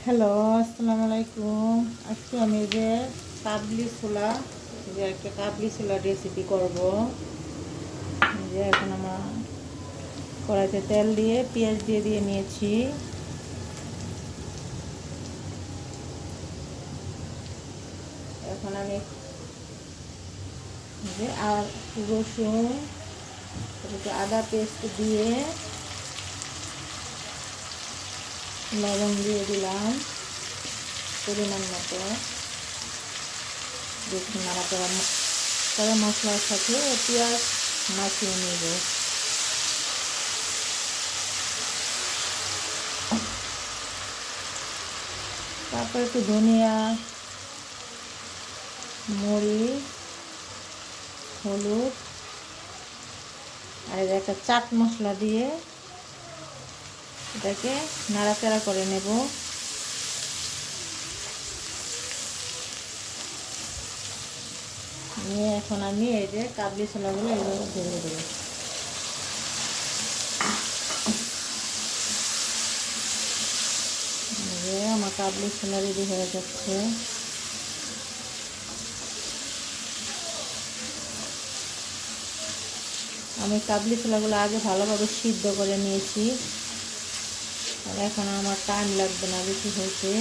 Hello, আসসালামু আলাইকুম। আজকে আমি যে কাবলি ছোলা, যে একটা কাবলি ছোলা রেসিপি করব। যে এখন আমার কড়াইতে তেল দিয়ে পেঁয়াজ দিয়ে নিয়েছি। এখন আমি যে আর রসুন, একটু আদা পেস্ট দিয়ে লবণ দিয়ে দিলাম পরিমাণ মতো। দেখুন নাড়াচাড়া করে মশলার সাথে পেঁয়াজ মাখিয়ে নেব। তারপর একটু ধনিয়া, মরিচ, হলুদ আর একটা চাট মশলা দিয়ে এটাকে নাড়াচাড়া করে নেব। নিয়ে এখন আমি এই যে কাবলি ছোলাগুলো এইভাবে ঢেলে দেবো। আমার কাবলি ছোলা রেডি হয়ে যাচ্ছে। আমি কাবলি ছোলাগুলো আগে ভালোভাবে সিদ্ধ করে নিয়েছি, আর এখন আমার টাইম লাগবে না, বেশি হয়েছে।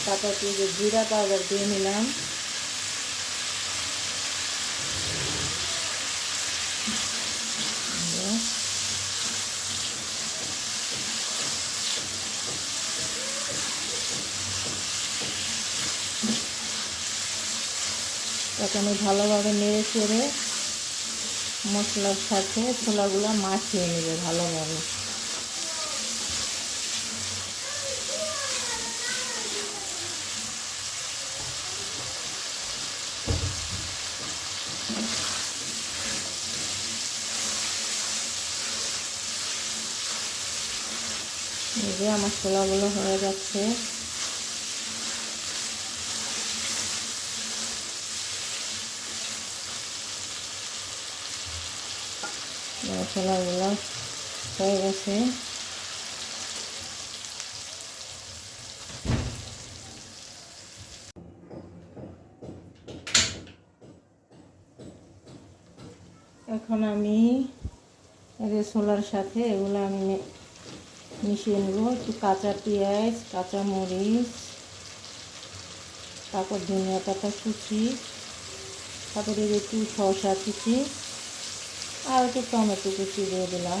তারপর যে জিরা পাউডার দিয়ে নিলাম। তাকে আমি ভালোভাবে নেড়ে চেড়ে মশলার সাথে ছোলাগুলো মাখিয়ে নেবে ভালোভাবে। এই যে আমার ছোলাগুলো হয়ে যাচ্ছে। ছোলাগুলো হয়ে গেছে। এখন আমি এই যে ছোলার সাথে এগুলো আমি মিশিয়ে নেব। একটু কাঁচা পেঁয়াজ, কাঁচা মরিচ, তারপর ধনিয়া পাতা কুচি, তারপরে একটু শসা কুচি আর একটু টমেটো কুচি দিয়ে দিলাম।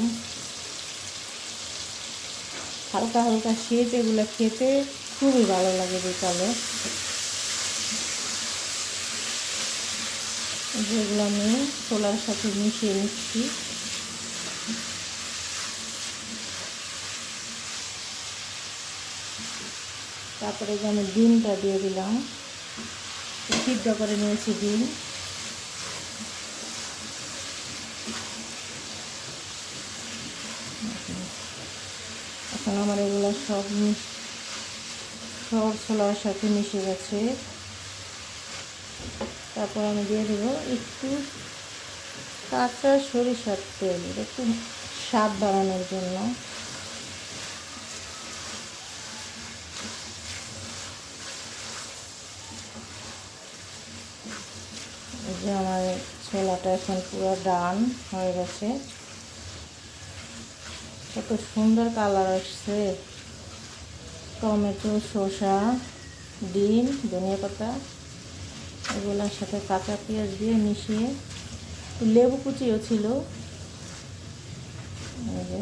হালকা হালকা শীত, এগুলো খেতে খুবই ভালো লাগে বিকালে। যেগুলো আমি ছোলার সাথে মিশিয়ে নিচ্ছি। তারপরে যে আমি ডিমটা দিয়ে দিলাম, সিদ্ধ করে নিয়েছি ডিম। এখন আমার এগুলো সব ছোলার সাথে মিশে গেছে। তারপর আমি দিয়ে দেবো একটু কাঁচা সরিষার তেল, একটু স্বাদ বাড়ানোর জন্য। এই যে আমার ছোলাটা এখন পুরো ডান হয়ে গেছে। কত সুন্দর কালার আসছে। টমেটো, শসা, ডিম, ধনিয়া পাতা এগুলোর সাথে কাঁচা পেঁয়াজ দিয়ে মিশিয়ে, লেবু কুচিও ছিল। এই যে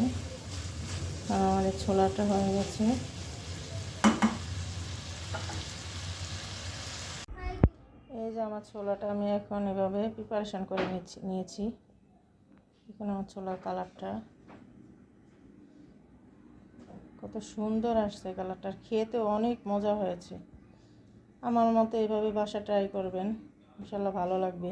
আমার ছোলাটা হয়ে গেছে। এই যে আমার ছোলাটা আমি এখন এভাবে প্রিপারেশন করে নিয়েছি। এখন আমার ছোলার কালারটা কত সুন্দর আসছে। কালারটা খেতে অনেক মজা হয়েছে। আমার মতো এইভাবে বাসা ট্রাই করবেন, ইনশাল্লাহ ভালো লাগবে।